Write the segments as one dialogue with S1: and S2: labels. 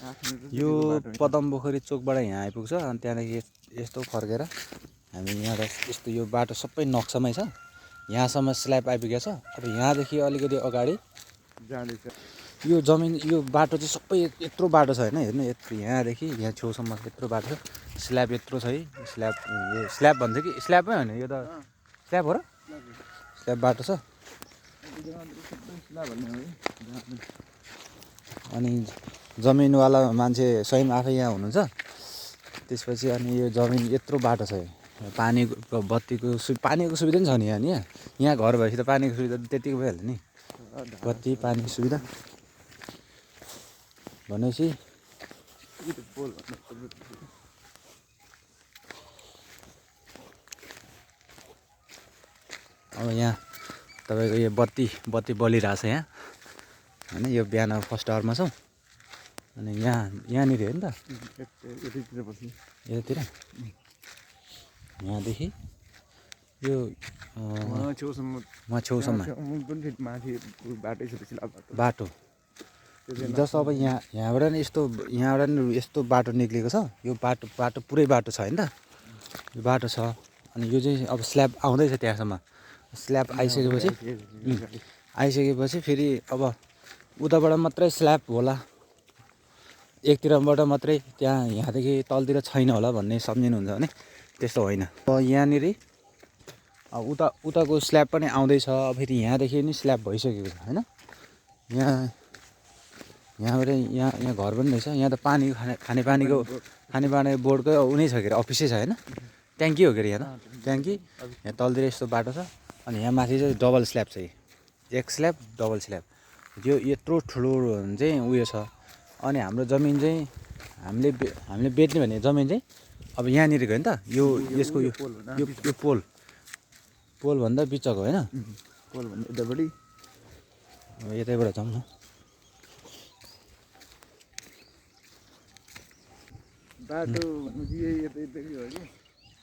S1: यो पदमपोखरी चोकबाट यहाँ आइपुग्छ अनि त्यहाँदेखि यस्तो फर्केर हामी यहाँबाट यस्तो यो बाटो सबै नक्सामै छ यहाँसम्म स्ल्याब आइपुगेको छ। अब यहाँदेखि अलिकति अगाडि
S2: जाँदैछ
S1: यो जमिन यो बाटो चाहिँ सबै यत्रो बाटो छ होइन हेर्नु यत्रो यहाँदेखि यहाँ छेउसम्म यत्रो बाटो छ स्ल्याब यत्रो छ है स्ल्याब यो स्ल्याब भन्छ कि स्ल्याबमै होइन यो त स्ल्याब हो र स्ल्याब बाटो छ। अनि जमिनवाला मान्छे स्वयं आफै यहाँ हुनुहुन्छ त्यसपछि अनि यो जमिन यत्रो बाटो छ पानीको बत्तीको पानीको सुविधा पनि छ नि यहाँ घर भएपछि त पानीको सुविधा त्यतिको भइहाल्यो नि बत्ती पानीको सुविधा भनेपछि अब यहाँ तपाईँको यो बत्ती बलिरहेछ यहाँ होइन यो बिहान फर्स्ट आवरमा छौँ अनि यहाँनिर हो नि त यतातिर यहाँदेखि यो छेउसम्म बाटो जस्तो अब यहाँबाट नि यस्तो बाटो निक्लेको छ यो बाटो पुरै बाटो छ होइन त यो बाटो छ अनि यो चाहिँ अब स्ल्याब आउँदैछ त्यहाँसम्म स्ल्याब आइसकेपछि फेरि अब उताबाट मात्रै स्ल्याब होला एकतिरबाट मात्रै यहाँदेखि तलतिर छैन होला भन्ने सम्झिनुहुन्छ भने त्यस्तो होइन अब यहाँनिर उताको स्ल्याब पनि आउँदैछ फेरि यहाँदेखि नि स्ल्याब भइसकेको छ होइन यहाँबाट यहाँ घर पनि रहेछ यहाँ त पानी खानेपानीको बोर्डकै उनी छ के अरे अफिसै छ होइन ट्याङ्की हो के अरे यहाँ त ट्याङ्की यहाँ तलतिर यस्तो बाटो छ अनि यहाँ माथि चाहिँ डबल स्ल्याब छ एक स्ल्याब डबल स्ल्याब यो यत्रो ठुलो चाहिँ उयो छ। अनि हाम्रो जमिन चाहिँ हामीले बेच्ने भन्ने जमिन चाहिँ अब यहाँनिर गयो नि त यो यसको यो पोलभन्दा बिचको होइन पोलभन्दा यतापट्टि यतैबाट जाउँ न
S2: बाटो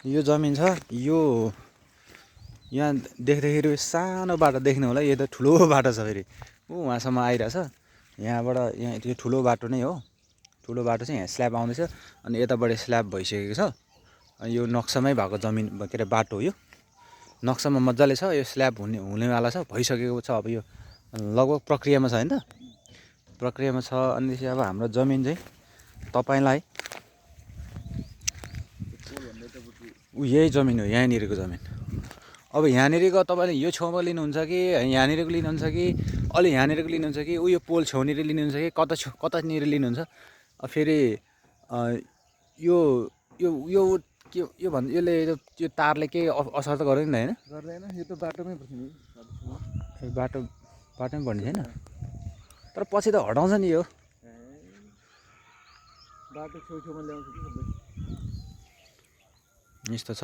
S1: यो जमिन छ यो यहाँ देख्दाखेरि सानो बाटो देख्नु होला यो त ठुलो बाटो छ फेरि वहाँसम्म आइरहेछ यहाँबाट यहाँ त्यो ठुलो बाटो नै हो ठुलो बाटो चाहिँ यहाँ स्ल्याब आउँदैछ अनि यताबाट स्ल्याब भइसकेको छ अनि यो नक्सामै भएको जमिन के अरे बाटो हो यो नक्सामा मजाले छ यो स्ल्याब हुनेवाला छ भइसकेको छ अब यो लगभग प्रक्रियामा छ होइन त प्रक्रियामा छ अनि अब हाम्रो जमिन चाहिँ तपाईँलाई यही जमिन हो यहाँनिरको जमिन अब यहाँनिरको तपाईँले यो छेउमा लिनुहुन्छ कि यहाँनिरको लिनुहुन्छ कि अलि यहाँनिरको लिनुहुन्छ कि उयो पोल छेउनिर लिनुहुन्छ कि कतानिर लिनुहुन्छ फेरि यो यो यो के यो भन्छ यसले यो तारले केही असर त गर्दैन नि त
S2: गर्दैन यो त बाटोमै
S1: बाटोमै पर्ने छैन तर पछि त हटाउँछ नि यो
S2: बाटो छेउछेउमा ल्याउँछ
S1: यस्तो छ।